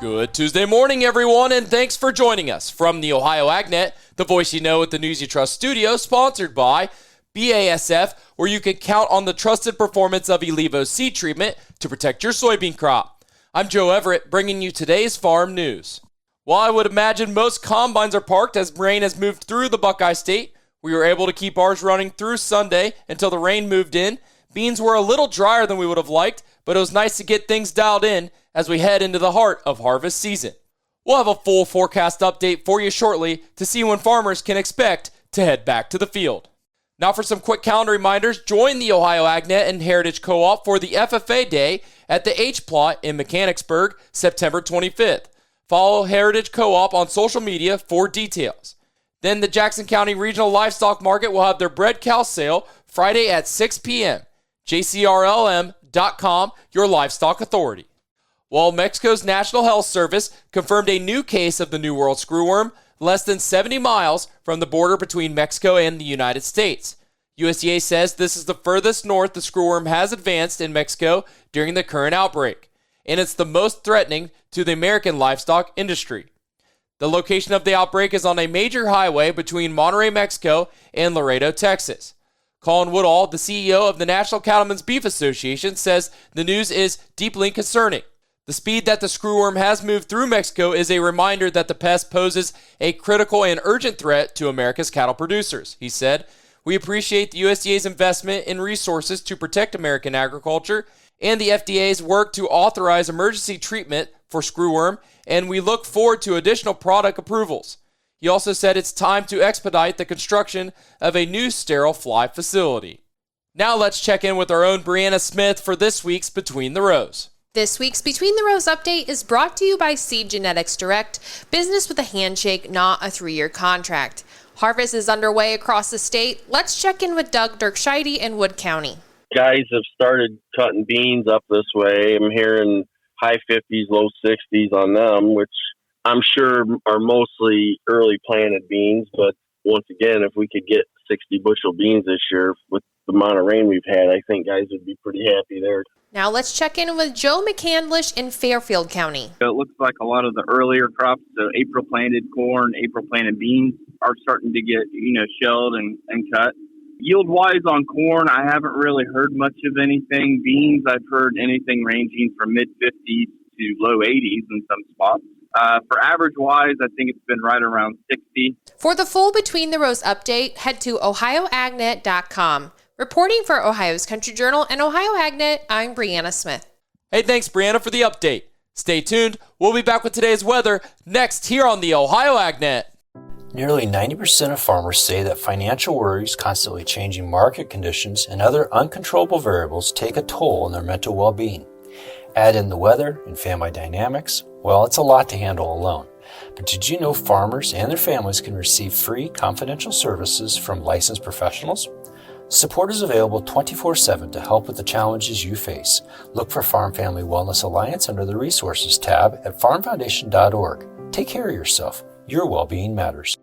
Good Tuesday morning, everyone, and thanks for joining us from the Ohio AgNet, the voice you know at the News You Trust studio, sponsored by BASF, where you can count on the trusted performance of Elevo seed treatment to protect your soybean crop. I'm Joe Everett, bringing you today's farm news. While I would imagine most combines are parked as rain has moved through the Buckeye State, we were able to keep ours running through Sunday until the rain moved in. Beans were a little drier than we would have liked, but it was nice to get things dialed in as we head into the heart of harvest season. We'll have a full forecast update for you shortly to see when farmers can expect to head back to the field. Now for some quick calendar reminders, join the Ohio AgNet and Heritage Co-op for the FFA Day at the H-Plot in Mechanicsburg, September 25th. Follow Heritage Co-op on social media for details. Then the Jackson County Regional Livestock Market will have their bred cow sale Friday at 6 p.m. JCRLM.com, your livestock authority. While Mexico's National Health Service confirmed a new case of the New World screwworm less than 70 miles from the border between Mexico and the United States. USDA says this is the furthest north the screwworm has advanced in Mexico during the current outbreak, and it's the most threatening to the American livestock industry. The location of the outbreak is on a major highway between Monterrey, Mexico, and Laredo, Texas. Colin Woodall, the CEO of the National Cattlemen's Beef Association, says the news is deeply concerning. The speed that the screwworm has moved through Mexico is a reminder that the pest poses a critical and urgent threat to America's cattle producers, he said. We appreciate the USDA's investment in resources to protect American agriculture and the FDA's work to authorize emergency treatment for screwworm, and we look forward to additional product approvals. He also said it's time to expedite the construction of a new sterile fly facility. Now let's check in with our own Brianna Smith for this week's Between the Rows. This week's Between the Rows update is brought to you by Seed Genetics Direct, business with a handshake, not a 3-year contract. Harvest is underway across the state. Let's check in with Doug Dirkscheide in Wood County. Guys have started cutting beans up this way. I'm hearing high 50s, low 60s on them, which I'm sure are mostly early planted beans. But once again, if we could get 60 bushel beans this year with the amount of rain we've had, I think guys would be pretty happy there. Now let's check in with Joe McCandlish in Fairfield County. It looks like a lot of the earlier crops, so April planted corn, April planted beans, are starting to get, shelled and cut. Yield-wise on corn, I haven't really heard much of anything. Beans, I've heard anything ranging from mid-50s to low 80s in some spots. For average-wise, I think it's been right around 60. For the full Between the Rows update, head to ohioagnet.com. Reporting for Ohio's Country Journal and Ohio AgNet, I'm Brianna Smith. Hey, thanks, Brianna, for the update. Stay tuned. We'll be back with today's weather next here on the Ohio AgNet. Nearly 90% of farmers say that financial worries, constantly changing market conditions, and other uncontrollable variables take a toll on their mental well-being. Add in the weather and family dynamics, well, it's a lot to handle alone. But did you know farmers and their families can receive free confidential services from licensed professionals? Support is available 24/7 to help with the challenges you face. Look for Farm Family Wellness Alliance under the Resources tab at farmfoundation.org. Take care of yourself. Your well-being matters.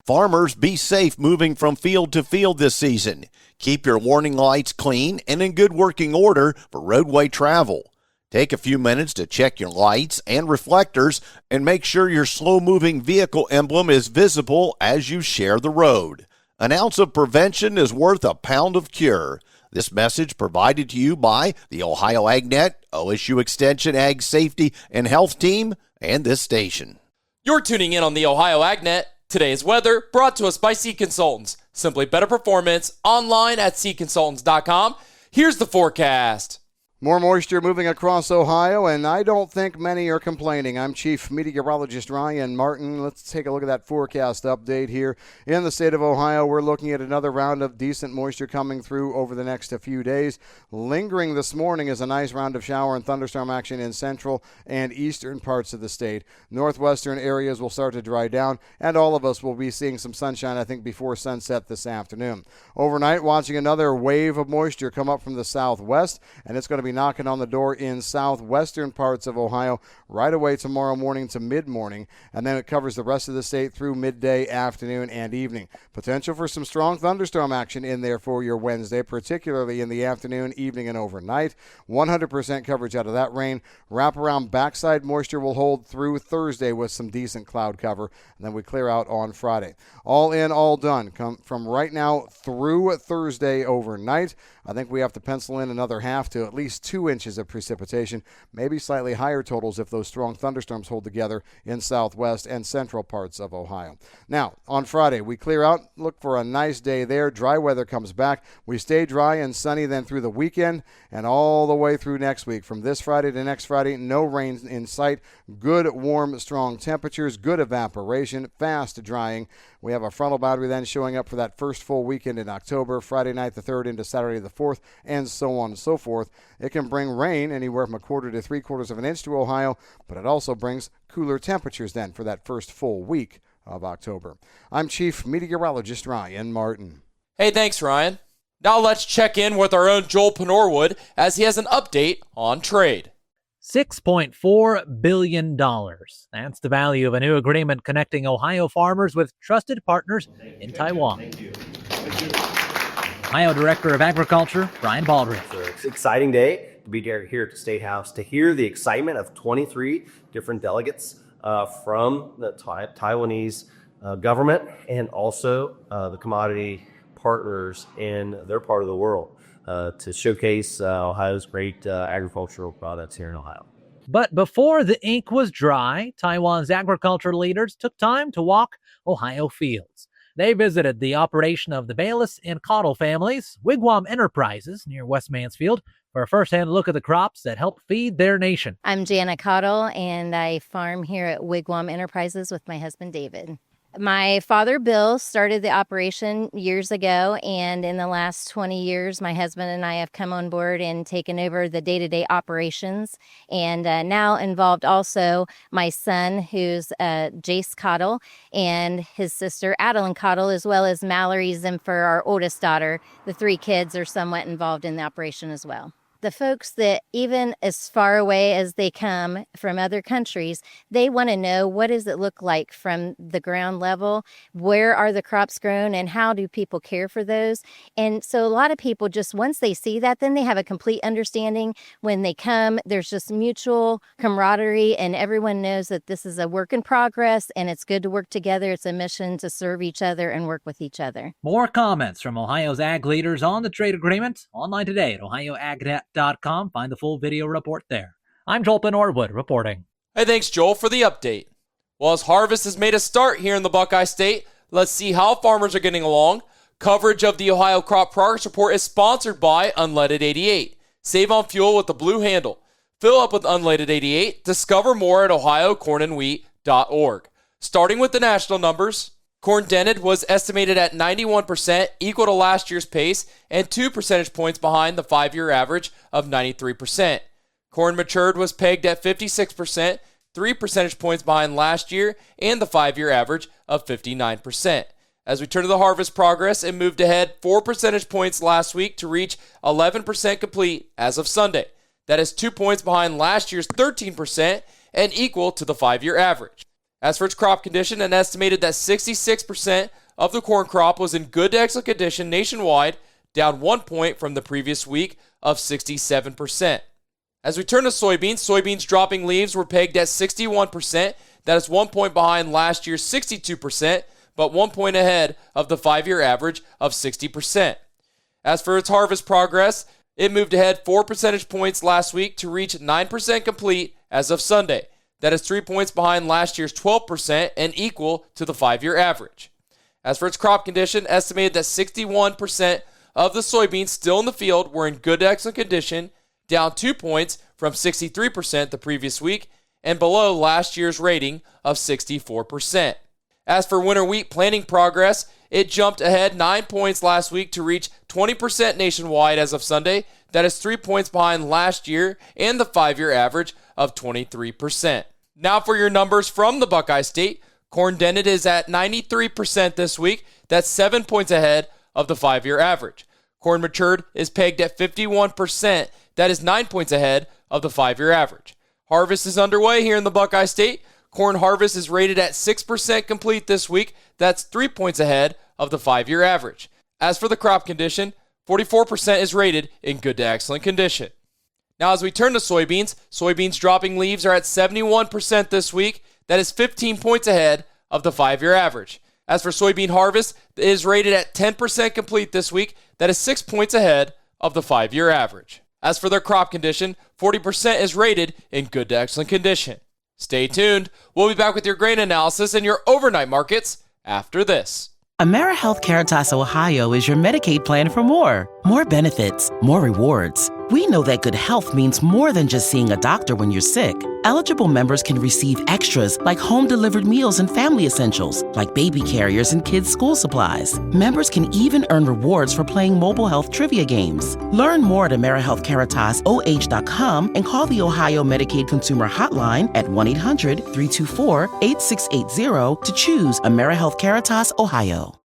Farmers, be safe moving from field to field this season. Keep your warning lights clean and in good working order for roadway travel. Take a few minutes to check your lights and reflectors and make sure your slow-moving vehicle emblem is visible as you share the road. An ounce of prevention is worth a pound of cure. This message provided to you by the Ohio AgNet, OSU Extension Ag Safety and Health Team, and this station. You're tuning in on the Ohio AgNet. Today's weather brought to us by Seed Consultants. Simply better performance online at seedconsultants.com. Here's the forecast. More moisture moving across Ohio, and I don't think many are complaining. I'm Chief Meteorologist Ryan Martin. Let's take a look at that forecast update here. In the state of Ohio, we're looking at another round of decent moisture coming through over the next few days. Lingering this morning is a nice round of shower and thunderstorm action in central and eastern parts of the state. Northwestern areas will start to dry down, and all of us will be seeing some sunshine, I think, before sunset this afternoon. Overnight, watching another wave of moisture come up from the southwest, and it's going to be be knocking on the door in southwestern parts of Ohio right away tomorrow morning to mid-morning, and then it covers the rest of the state through midday, afternoon, and evening. Potential for some strong thunderstorm action in there for your Wednesday, particularly in the afternoon, evening, and overnight. 100% coverage out of that rain. Wraparound backside moisture will hold through Thursday with some decent cloud cover, and then we clear out on Friday. All in, all done. Come from right now through Thursday overnight. I think we have to pencil in another half to at least 2 inches of precipitation, maybe slightly higher totals if those strong thunderstorms hold together in southwest and central parts of Ohio. Now, on Friday, we clear out, look for a nice day there. Dry weather comes back. We stay dry and sunny then through the weekend and all the way through next week. From this Friday to next Friday, no rain in sight. Good, warm, strong temperatures, good evaporation, fast drying. We have a frontal boundary then showing up for that first full weekend in October, Friday night the 3rd into Saturday the 4th, and so on and so forth. It can bring rain anywhere from 1/4 to 3/4 of an inch to Ohio, but it also brings cooler temperatures then for that first full week of October. I'm Chief Meteorologist Ryan Martin. Hey, thanks, Ryan. Now let's check in with our own Joel Penorwood as he has an update on trade. $6.4 billion. That's the value of a new agreement connecting Ohio farmers with trusted partners in Taiwan. Thank you. Ohio Director of Agriculture, Brian Baldridge. It's an exciting day to be here at the State House to hear the excitement of 23 different delegates from the Taiwanese government and also the commodity partners in their part of the world to showcase Ohio's great agricultural products here in Ohio. But before the ink was dry, Taiwan's agriculture leaders took time to walk Ohio fields. They visited the operation of the Bayless and Cottle families, Wigwam Enterprises, near West Mansfield, for a first-hand look at the crops that help feed their nation. I'm Jana Cottle, and I farm here at Wigwam Enterprises with my husband, David. My father, Bill, started the operation years ago, and in the last 20 years, my husband and I have come on board and taken over the day-to-day operations, and now involved also my son, who's Jace Cottle, and his sister, Adeline Cottle, as well as Mallory Zimfer, our oldest daughter. The 3 kids are somewhat involved in the operation as well. The folks that even as far away as they come from other countries, they want to know what does it look like from the ground level, where are the crops grown, and how do people care for those. And so a lot of people just, once they see that, then they have a complete understanding. When they come, there's just mutual camaraderie, and everyone knows that this is a work in progress, and it's good to work together. It's a mission to serve each other and work with each other. More comments from Ohio's ag leaders on the trade agreement online today at ohioagnet.com. Find the full video report there. I'm Joel Penorwood reporting. Hey, thanks, Joel, for the update. Well, as harvest has made a start here in the Buckeye State, let's see how farmers are getting along. Coverage of the Ohio Crop Progress Report is sponsored by Unleaded 88. Save on fuel with the blue handle. Fill up with Unleaded 88. Discover more at ohiocornandwheat.org. Starting with the national numbers, corn dented was estimated at 91%, equal to last year's pace, and 2 percentage points behind the 5-year average of 93%. Corn matured was pegged at 56%, 3 percentage points behind last year, and the 5-year average of 59%. As we turn to the harvest progress, it moved ahead 4 percentage points last week to reach 11% complete as of Sunday. That is 2 points behind last year's 13% and equal to the 5-year average. As for its crop condition, an estimated that 66% of the corn crop was in good to excellent condition nationwide, down 1 point from the previous week of 67%. As we turn to soybeans dropping leaves were pegged at 61%. That is 1 point behind last year's 62%, but 1 point ahead of the 5-year average of 60%. As for its harvest progress, it moved ahead 4 percentage points last week to reach 9% complete as of Sunday. That is 3 points behind last year's 12% and equal to the 5-year average. As for its crop condition, estimated that 61% of the soybeans still in the field were in good to excellent condition, down 2 points from 63% the previous week and below last year's rating of 64%. As for winter wheat planting progress, it jumped ahead 9 points last week to reach 20% nationwide as of Sunday. That is 3 points behind last year and the 5-year average of 23%. Now for your numbers from the Buckeye State. Corn dented is at 93% this week. That's 7 points ahead of the 5-year average. Corn matured is pegged at 51%. That is 9 points ahead of the 5-year average. Harvest is underway here in the Buckeye State. Corn harvest is rated at 6% complete this week. That's 3 points ahead of the 5-year average. As for the crop condition, 44% is rated in good to excellent condition. Now as we turn to soybeans dropping leaves are at 71% this week. That is 15 points ahead of the 5-year average. As for soybean harvest, it is rated at 10% complete this week. That is 6 points ahead of the 5-year average. As for their crop condition, 40% is rated in good to excellent condition. Stay tuned. We'll be back with your grain analysis and your overnight markets after this. AmeriHealth Caritas Ohio is your Medicaid plan for more benefits, more rewards. We know that good health means more than just seeing a doctor when you're sick. Eligible members can receive extras like home-delivered meals and family essentials, like baby carriers and kids' school supplies. Members can even earn rewards for playing mobile health trivia games. Learn more at AmeriHealthCaritasoh.com and call the Ohio Medicaid Consumer Hotline at 1-800-324-8680 to choose AmeriHealth Caritas Ohio.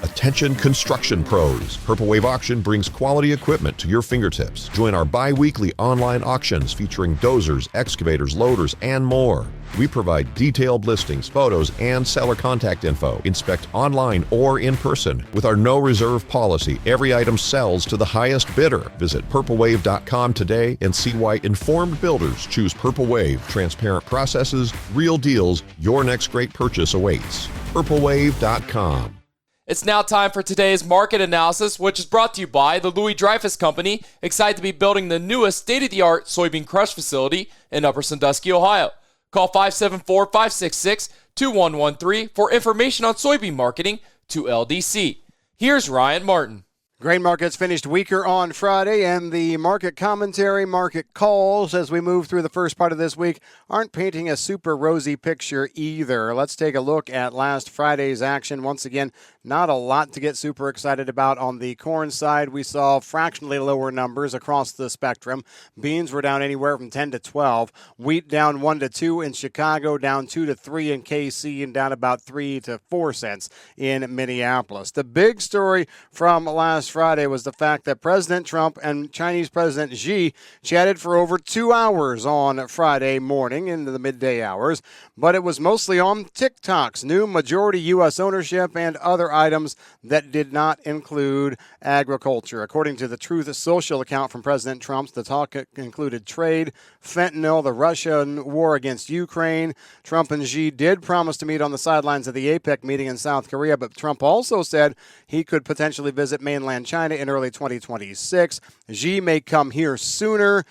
Attention construction pros. Purple Wave Auction brings quality equipment to your fingertips. Join our bi-weekly online auctions featuring dozers, excavators, loaders, and more. We provide detailed listings, photos, and seller contact info. Inspect online or in person. With our no reserve policy, every item sells to the highest bidder. Visit purplewave.com today and see why informed builders choose Purple Wave. Transparent processes, real deals, your next great purchase awaits. purplewave.com. It's now time for today's market analysis, which is brought to you by the Louis Dreyfus Company, excited to be building the newest state-of-the-art soybean crush facility in Upper Sandusky, Ohio. Call 574-566-2113 for information on soybean marketing to LDC. Here's Ryan Martin. Grain markets finished weaker on Friday, and the market commentary, market calls as we move through the first part of this week aren't painting a super rosy picture either. Let's take a look at last Friday's action. Once again, not a lot to get super excited about on the corn side. We saw fractionally lower numbers across the spectrum. Beans were down anywhere from 10 to 12. Wheat down 1 to 2 in Chicago, down 2 to 3 in KC, and down about 3 to 4 cents in Minneapolis. The big story from last Friday was the fact that President Trump and Chinese President Xi chatted for over 2 hours on Friday morning into the midday hours, but it was mostly on TikTok's new majority U.S. ownership and other items that did not include agriculture. According to the Truth Social account from President Trump, the talk included trade, fentanyl, the Russian war against Ukraine. Trump and Xi did promise to meet on the sidelines of the APEC meeting in South Korea, but Trump also said he could potentially visit mainland China in early 2026. Xi may come here sooner,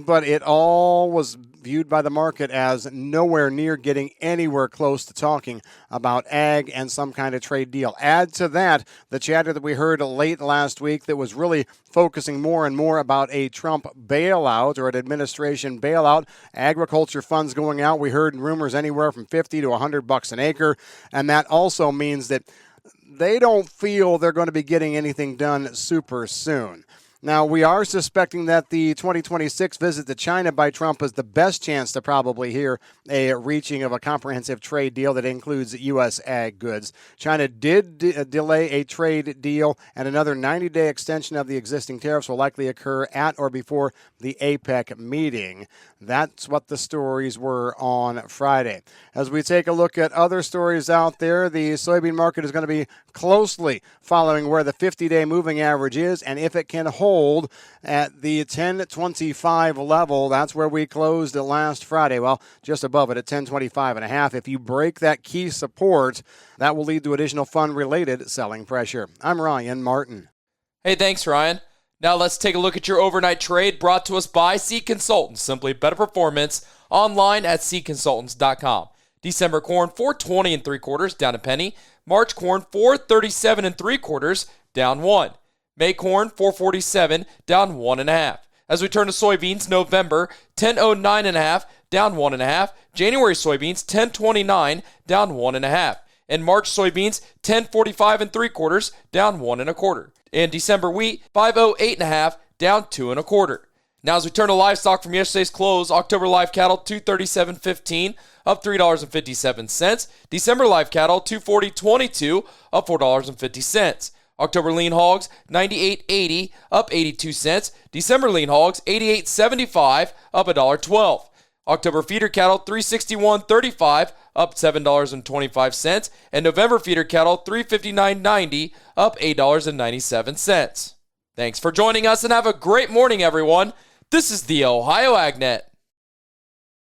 but it all was viewed by the market as nowhere near getting anywhere close to talking about ag and some kind of trade deal. Add to that the chatter that we heard late last week that was really focusing more and more about a Trump bailout or an administration bailout, agriculture funds going out. We heard rumors anywhere from $50 to $100 an acre, and that also means that they don't feel they're going to be getting anything done super soon. Now, we are suspecting that the 2026 visit to China by Trump is the best chance to probably hear a reaching of a comprehensive trade deal that includes U.S. ag goods. China did delay a trade deal, and another 90-day extension of the existing tariffs will likely occur at or before the APEC meeting. That's what the stories were on Friday. As we take a look at other stories out there, the soybean market is going to be closely following where the 50-day moving average is, and if it can hold at the 1025 level. That's where we closed it last Friday. Well, just above it at 1025.5. If you break that key support, that will lead to additional fund-related selling pressure. I'm Ryan Martin. Hey, thanks, Ryan. Now let's take a look at your overnight trade brought to us by Seed Consultants. Simply better performance online at seedconsultants.com. December corn 420 3/4 down a penny. March corn 437 3/4 down 1. May corn 447 down 1.5. As we turn to soybeans, November 1009.5 down 1.5. January soybeans 1029 down 1.5. And March soybeans 1045 3/4 down 1.25. And December wheat 508.5 down 2.25. Now as we turn to livestock from yesterday's close, October live cattle 237.15 up $3.57. December live cattle 240.22 up $4.50. October lean hogs, $98.80, up 82 cents. December lean hogs, $88.75, up $1.12. October feeder cattle, $361.35, up $7.25. And November feeder cattle, $359.90, up $8.97. Thanks for joining us and have a great morning, everyone. This is the Ohio AgNet.